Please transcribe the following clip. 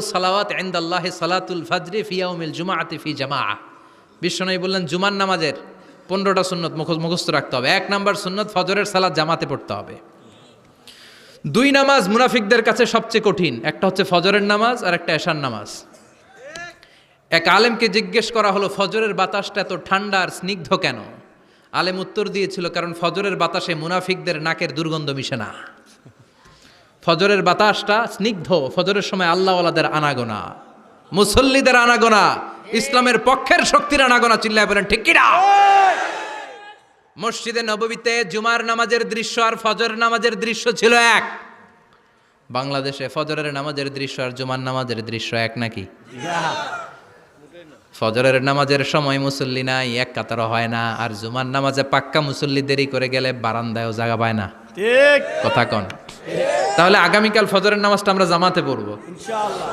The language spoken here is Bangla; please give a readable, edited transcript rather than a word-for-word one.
সালাওয়াত ইনদাল্লাহি সালাতুল ফাজরি ফি ইয়াউমিল জুমআতি ফি জামাআহ। বিশ্বনবী বললেন জুমার নামাজের 15টা সুন্নত মুখস্থ রাখতে হবে। 1 নাম্বার সুন্নত ফজরের সালাত জামাতে পড়তে হবে। 2 নামাজ মুনাফিকদের কাছে সবচেয়ে কঠিন, একটা হচ্ছে ফজরের নামাজ আর একটা এশার নামাজ। এক আলেমকে জিজ্ঞেস করা হলো ফজরের বাতাসটা এত ঠান্ডা আর স্নিগ্ধ কেন? আলেম উত্তর দিয়েছিল কারণ ফজরের বাতাসে মুনাফিকদের নাকের দুর্গন্ধ মিশে না। ফজরের বাতাসটা স্নিগ্ধ, ফজরের সময় আল্লাহওয়ালাদের আনাগোনা, মুসল্লিদের আনাগোনা, ইসলামের পক্ষের শক্তির আনাগোনা। চিল্লায় বলেন ঠিক কিনা? মসজিদে নববীতে জুমার নামাজের দৃশ্য আর ফজরের নামাজের দৃশ্য ছিল এক। বাংলাদেশে ফজরের নামাজের দৃশ্য আর জুমার নামাজের দৃশ্য এক নাকি? ফজরের নামাজের সময় মুসল্লি নাই, এক কাতার হয় না, আর জুমার নামাজে পাক্কা মুসল্লি দেরি করে গেলে বারান্দায়ও জায়গা পায় না। ঠিক কথা কন। তাহলে আগামীকাল ফজরের নামাজটা আমরা জামাতে পড়বো ইনশাআল্লাহ।